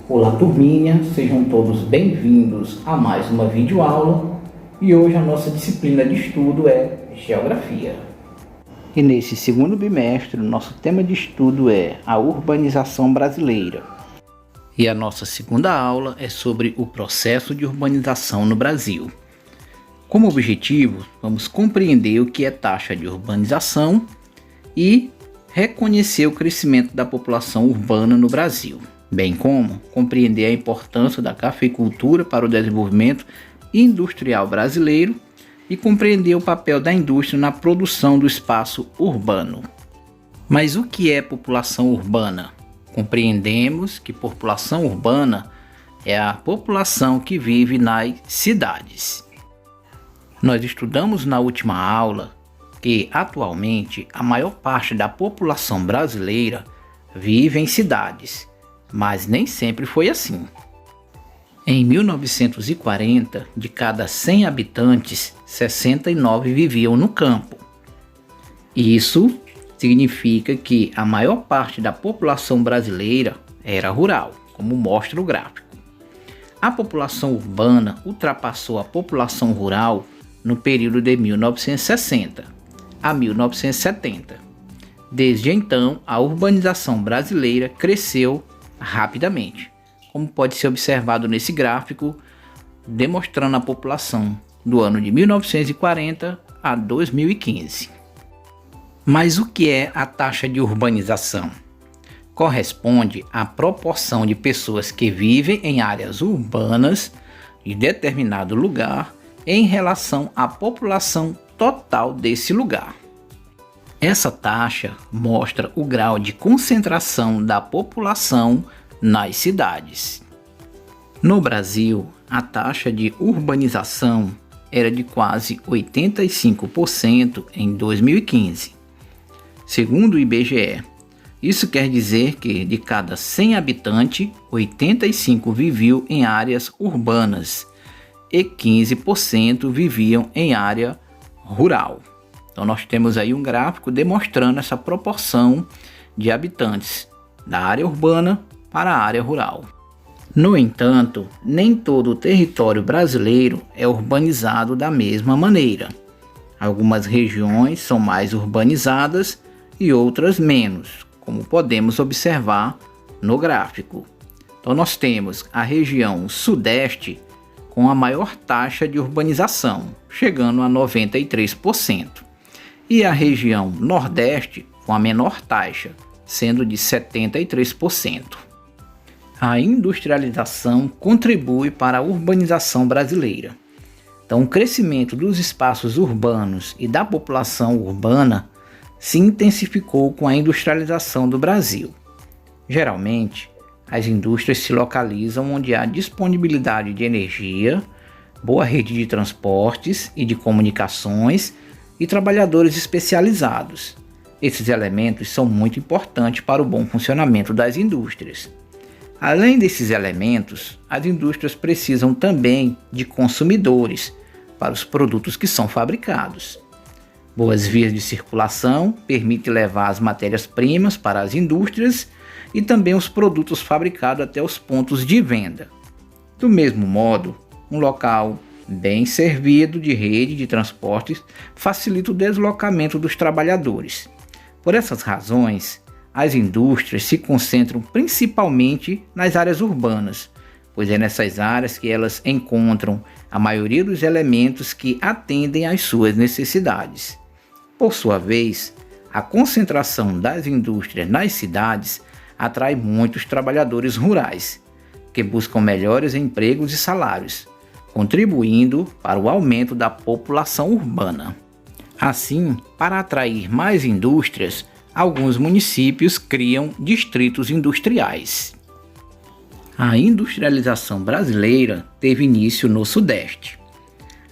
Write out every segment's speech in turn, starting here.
Olá turminha, sejam todos bem-vindos a mais uma videoaula e hoje a nossa disciplina de estudo é Geografia. E nesse segundo bimestre, o nosso tema de estudo é a urbanização brasileira. E a nossa segunda aula é sobre o processo de urbanização no Brasil. Como objetivo, vamos compreender o que é taxa de urbanização e reconhecer o crescimento da população urbana no Brasil, bem como compreender a importância da cafeicultura para o desenvolvimento industrial brasileiro e compreender o papel da indústria na produção do espaço urbano. Mas o que é população urbana? Compreendemos que população urbana é a população que vive nas cidades. Nós estudamos na última aula que atualmente a maior parte da população brasileira vive em cidades, mas nem sempre foi assim. Em 1940, de cada 100 habitantes, 69 viviam no campo. Isso significa que a maior parte da população brasileira era rural, como mostra o gráfico. A população urbana ultrapassou a população rural no período de 1960 a 1970. Desde então, a urbanização brasileira cresceu rapidamente, como pode ser observado nesse gráfico, demonstrando a população do ano de 1940 a 2015. Mas o que é a taxa de urbanização? Corresponde à proporção de pessoas que vivem em áreas urbanas de determinado lugar em relação à população total desse lugar. Essa taxa mostra o grau de concentração da população nas cidades. No Brasil, a taxa de urbanização era de quase 85% em 2015. Segundo o IBGE, isso quer dizer que de cada 100 habitantes, 85 viviam em áreas urbanas e 15% viviam em área rural. Então nós temos aí um gráfico demonstrando essa proporção de habitantes da área urbana para a área rural. No entanto, nem todo o território brasileiro é urbanizado da mesma maneira. Algumas regiões são mais urbanizadas e outras menos, como podemos observar no gráfico. Então nós temos a região sudeste com a maior taxa de urbanização, chegando a 93%, e a região nordeste com a menor taxa, sendo de 73%. A industrialização contribui para a urbanização brasileira. Então, o crescimento dos espaços urbanos e da população urbana se intensificou com a industrialização do Brasil. Geralmente, as indústrias se localizam onde há disponibilidade de energia, boa rede de transportes e de comunicações e trabalhadores especializados. Esses elementos são muito importantes para o bom funcionamento das indústrias. Além desses elementos, as indústrias precisam também de consumidores para os produtos que são fabricados. Boas vias de circulação permitem levar as matérias-primas para as indústrias e também os produtos fabricados até os pontos de venda. Do mesmo modo, um local bem servido de rede de transportes facilita o deslocamento dos trabalhadores. Por essas razões, as indústrias se concentram principalmente nas áreas urbanas, pois é nessas áreas que elas encontram a maioria dos elementos que atendem às suas necessidades. Por sua vez, a concentração das indústrias nas cidades atrai muitos trabalhadores rurais, que buscam melhores empregos e salários, contribuindo para o aumento da população urbana. Assim, para atrair mais indústrias, alguns municípios criam distritos industriais. A industrialização brasileira teve início no Sudeste.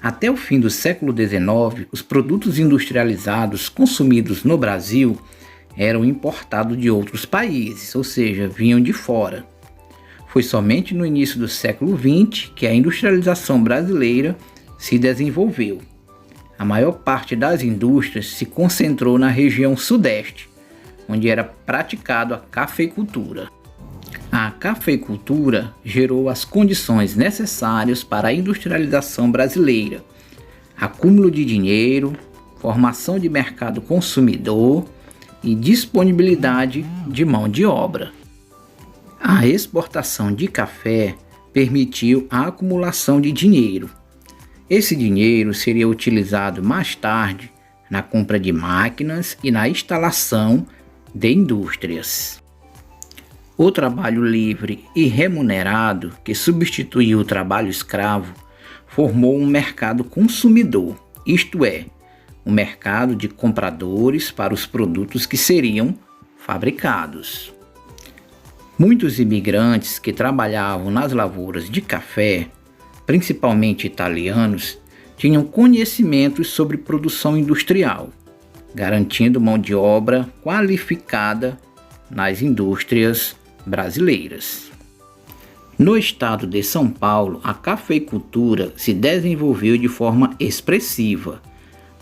Até o fim do século XIX, os produtos industrializados consumidos no Brasil eram importados de outros países, ou seja, vinham de fora. Foi somente no início do século XX que a industrialização brasileira se desenvolveu. A maior parte das indústrias se concentrou na região Sudeste, onde era praticado a cafeicultura. A cafeicultura gerou as condições necessárias para a industrialização brasileira: acúmulo de dinheiro, formação de mercado consumidor e disponibilidade de mão de obra. A exportação de café permitiu a acumulação de dinheiro. Esse dinheiro seria utilizado mais tarde na compra de máquinas e na instalação de indústrias. O trabalho livre e remunerado, que substituiu o trabalho escravo, formou um mercado consumidor, isto é, um mercado de compradores para os produtos que seriam fabricados. Muitos imigrantes que trabalhavam nas lavouras de café, principalmente italianos, tinham conhecimentos sobre produção industrial, garantindo mão de obra qualificada nas indústrias brasileiras. No estado de São Paulo, a cafeicultura se desenvolveu de forma expressiva.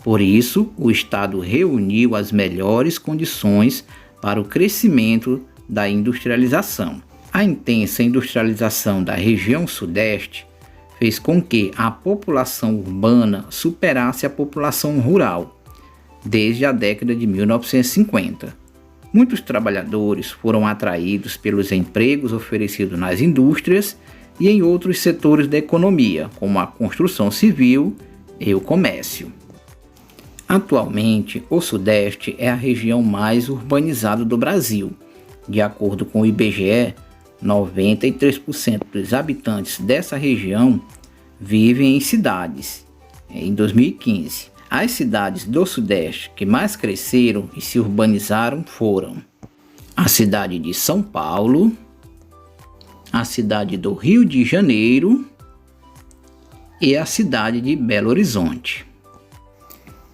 Por isso, o estado reuniu as melhores condições para o crescimento da industrialização. A intensa industrialização da região sudeste fez com que a população urbana superasse a população rural desde a década de 1950. Muitos trabalhadores foram atraídos pelos empregos oferecidos nas indústrias e em outros setores da economia, como a construção civil e o comércio. Atualmente, o Sudeste é a região mais urbanizada do Brasil. De acordo com o IBGE, 93% dos habitantes dessa região vivem em cidades. Em 2015, as cidades do Sudeste que mais cresceram e se urbanizaram foram a cidade de São Paulo, a cidade do Rio de Janeiro e a cidade de Belo Horizonte.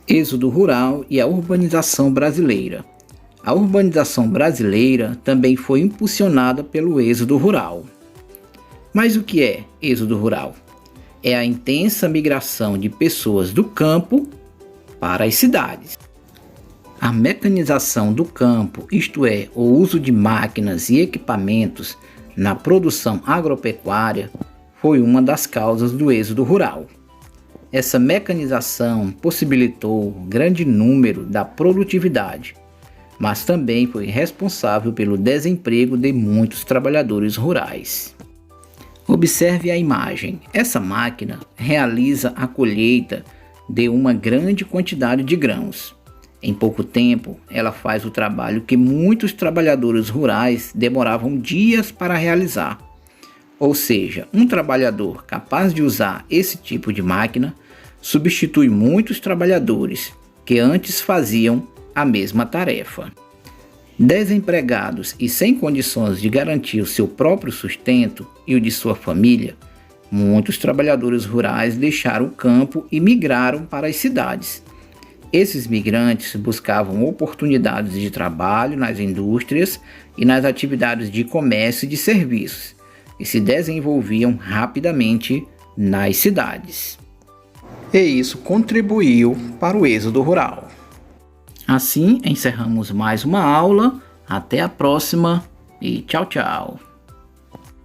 Êxodo rural e a urbanização brasileira. A urbanização brasileira também foi impulsionada pelo êxodo rural. Mas o que é êxodo rural? É a intensa migração de pessoas do campo para as cidades. A mecanização do campo, isto é, o uso de máquinas e equipamentos na produção agropecuária, foi uma das causas do êxodo rural. Essa mecanização possibilitou um grande número da produtividade, mas também foi responsável pelo desemprego de muitos trabalhadores rurais. Observe a imagem. Essa máquina realiza a colheita de uma grande quantidade de grãos. Em pouco tempo, ela faz o trabalho que muitos trabalhadores rurais demoravam dias para realizar. Ou seja, um trabalhador capaz de usar esse tipo de máquina substitui muitos trabalhadores que antes faziam a mesma tarefa. Desempregados e sem condições de garantir o seu próprio sustento e o de sua família, muitos trabalhadores rurais deixaram o campo e migraram para as cidades. Esses migrantes buscavam oportunidades de trabalho nas indústrias e nas atividades de comércio e de serviços, e se desenvolviam rapidamente nas cidades. E isso contribuiu para o êxodo rural. Assim, encerramos mais uma aula. Até a próxima e tchau, tchau.